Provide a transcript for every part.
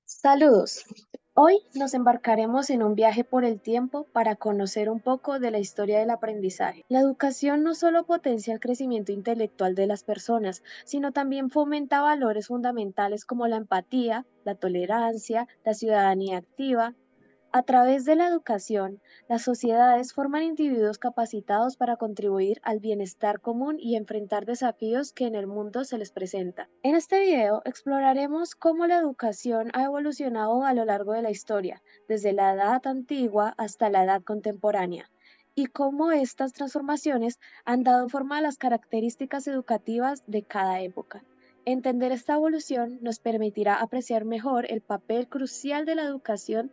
Saludos. Hoy nos embarcaremos en un viaje por el tiempo para conocer un poco de la historia del aprendizaje. La educación no solo potencia el crecimiento intelectual de las personas, sino también fomenta valores fundamentales como la empatía, la tolerancia, la ciudadanía activa. A través de la educación, las sociedades forman individuos capacitados para contribuir al bienestar común y enfrentar desafíos que en el mundo se les presenta. En este video exploraremos cómo la educación ha evolucionado a lo largo de la historia, desde la edad antigua hasta la edad contemporánea, y cómo estas transformaciones han dado forma a las características educativas de cada época. Entender esta evolución nos permitirá apreciar mejor el papel crucial de la educación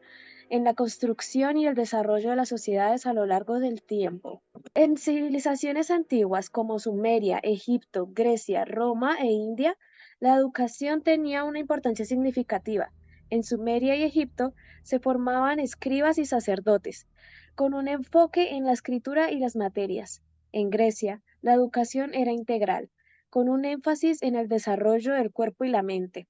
en la construcción y el desarrollo de las sociedades a lo largo del tiempo. En civilizaciones antiguas como Sumeria, Egipto, Grecia, Roma e India, la educación tenía una importancia significativa. En Sumeria y Egipto se formaban escribas y sacerdotes, con un enfoque en la escritura y las materias. En Grecia, la educación era integral, con un énfasis en el desarrollo del cuerpo y la mente.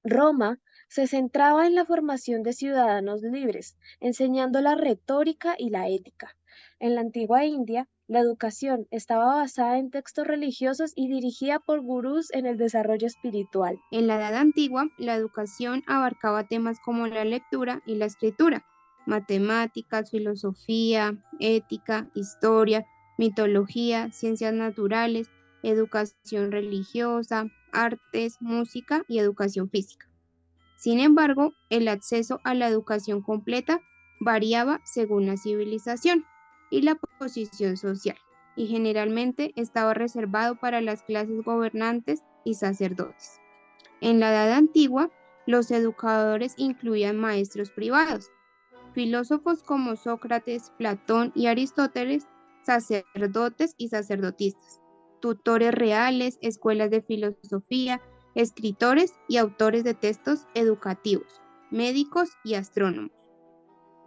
Roma se centraba en la formación de ciudadanos libres, enseñando la retórica y la ética. En la antigua India, la educación estaba basada en textos religiosos y dirigida por gurús en el desarrollo espiritual. En la Edad Antigua, la educación abarcaba temas como la lectura y la escritura, matemáticas, filosofía, ética, historia, mitología, ciencias naturales, educación religiosa, artes, música y educación física. Sin embargo, el acceso a la educación completa variaba según la civilización y la posición social, y generalmente estaba reservado para las clases gobernantes y sacerdotes. En la Edad Antigua, los educadores incluían maestros privados, filósofos como Sócrates, Platón y Aristóteles, sacerdotes y sacerdotisas, tutores reales, escuelas de filosofía, escritores y autores de textos educativos, médicos y astrónomos.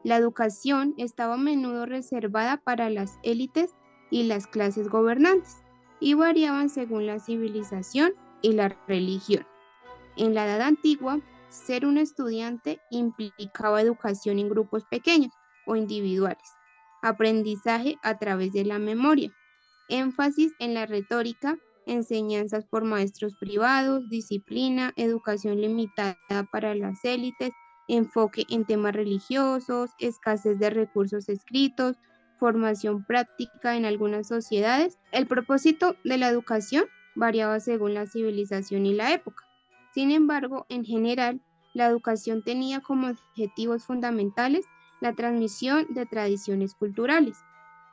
La educación estaba a menudo reservada para las élites y las clases gobernantes y variaban según la civilización y la religión. En la Edad Antigua, ser un estudiante implicaba educación en grupos pequeños o individuales, aprendizaje a través de la memoria, énfasis en la retórica, enseñanzas por maestros privados, disciplina, educación limitada para las élites, enfoque en temas religiosos, escasez de recursos escritos, formación práctica en algunas sociedades. El propósito de la educación variaba según la civilización y la época. Sin embargo, en general, la educación tenía como objetivos fundamentales la transmisión de tradiciones culturales,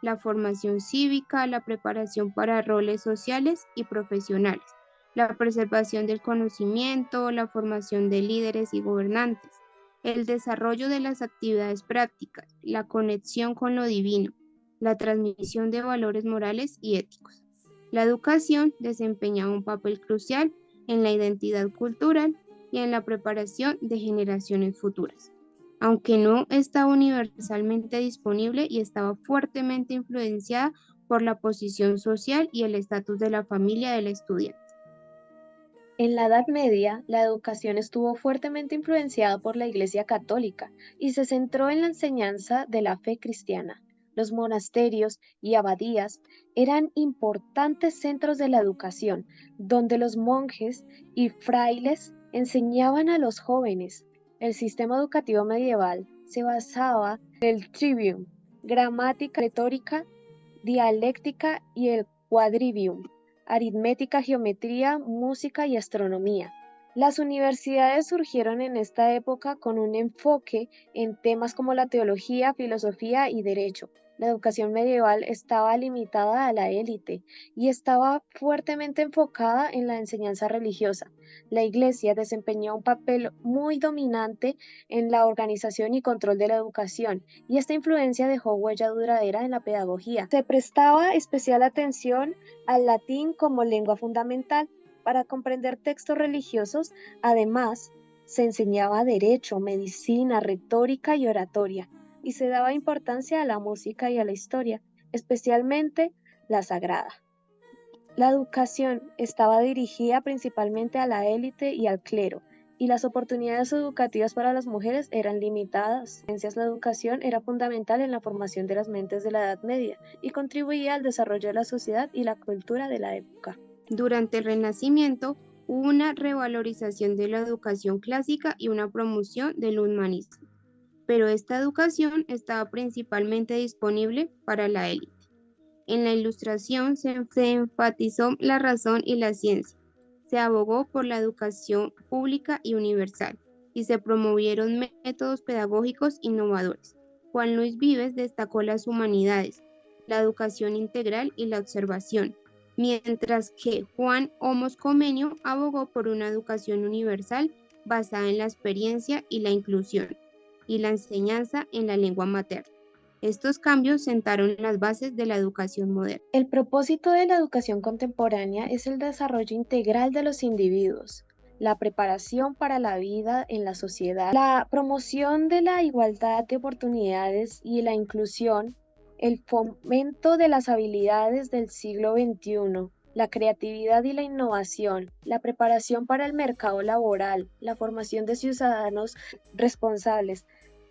la formación cívica, la preparación para roles sociales y profesionales, la preservación del conocimiento, la formación de líderes y gobernantes, el desarrollo de las actividades prácticas, la conexión con lo divino, la transmisión de valores morales y éticos. La educación desempeñaba un papel crucial en la identidad cultural y en la preparación de generaciones futuras, aunque no estaba universalmente disponible y estaba fuertemente influenciada por la posición social y el estatus de la familia del estudiante. En la Edad Media, la educación estuvo fuertemente influenciada por la Iglesia Católica y se centró en la enseñanza de la fe cristiana. Los monasterios y abadías eran importantes centros de la educación, donde los monjes y frailes enseñaban a los jóvenes. El sistema educativo medieval se basaba en el trivium, gramática, retórica, dialéctica y el quadrivium, aritmética, geometría, música y astronomía. Las universidades surgieron en esta época con un enfoque en temas como la teología, filosofía y derecho. La educación medieval estaba limitada a la élite y estaba fuertemente enfocada en la enseñanza religiosa. La Iglesia desempeñó un papel muy dominante en la organización y control de la educación, y esta influencia dejó huella duradera en la pedagogía. Se prestaba especial atención al latín como lengua fundamental para comprender textos religiosos. Además, se enseñaba derecho, medicina, retórica y oratoria, y se daba importancia a la música y a la historia, especialmente la sagrada. La educación estaba dirigida principalmente a la élite y al clero, y las oportunidades educativas para las mujeres eran limitadas. La educación era fundamental en la formación de las mentes de la Edad Media y contribuía al desarrollo de la sociedad y la cultura de la época. Durante el Renacimiento hubo una revalorización de la educación clásica y una promoción del humanismo, pero esta educación estaba principalmente disponible para la élite. En la Ilustración se enfatizó la razón y la ciencia, se abogó por la educación pública y universal, y se promovieron métodos pedagógicos innovadores. Juan Luis Vives destacó las humanidades, la educación integral y la observación, mientras que Juan Homos Comenio abogó por una educación universal basada en la experiencia y la inclusión, y la enseñanza en la lengua materna. Estos cambios sentaron las bases de la educación moderna. El propósito de la educación contemporánea es el desarrollo integral de los individuos, la preparación para la vida en la sociedad, la promoción de la igualdad de oportunidades y la inclusión, el fomento de las habilidades del siglo XXI, la creatividad y la innovación, la preparación para el mercado laboral, la formación de ciudadanos responsables,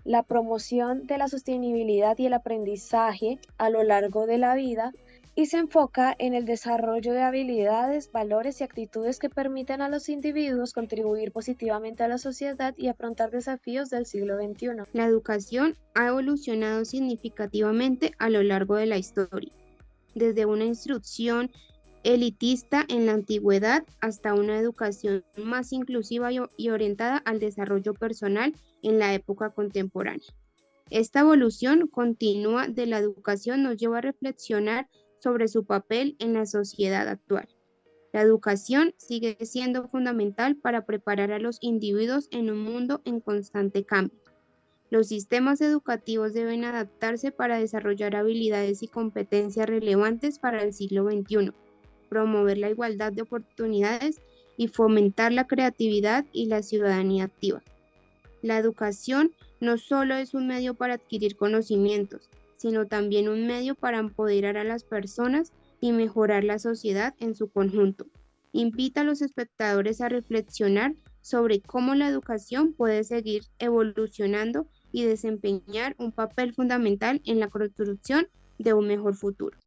la promoción de la sostenibilidad y el aprendizaje a lo largo de la vida, y se enfoca en el desarrollo de habilidades, valores y actitudes que permiten a los individuos contribuir positivamente a la sociedad y afrontar desafíos del siglo XXI. La educación ha evolucionado significativamente a lo largo de la historia, desde una instrucción elitista en la antigüedad hasta una educación más inclusiva y orientada al desarrollo personal en la época contemporánea. Esta evolución continua de la educación nos lleva a reflexionar sobre su papel en la sociedad actual. La educación sigue siendo fundamental para preparar a los individuos en un mundo en constante cambio. Los sistemas educativos deben adaptarse para desarrollar habilidades y competencias relevantes para el siglo XXI, promover la igualdad de oportunidades y fomentar la creatividad y la ciudadanía activa. La educación no solo es un medio para adquirir conocimientos, sino también un medio para empoderar a las personas y mejorar la sociedad en su conjunto. Invita a los espectadores a reflexionar sobre cómo la educación puede seguir evolucionando y desempeñar un papel fundamental en la construcción de un mejor futuro.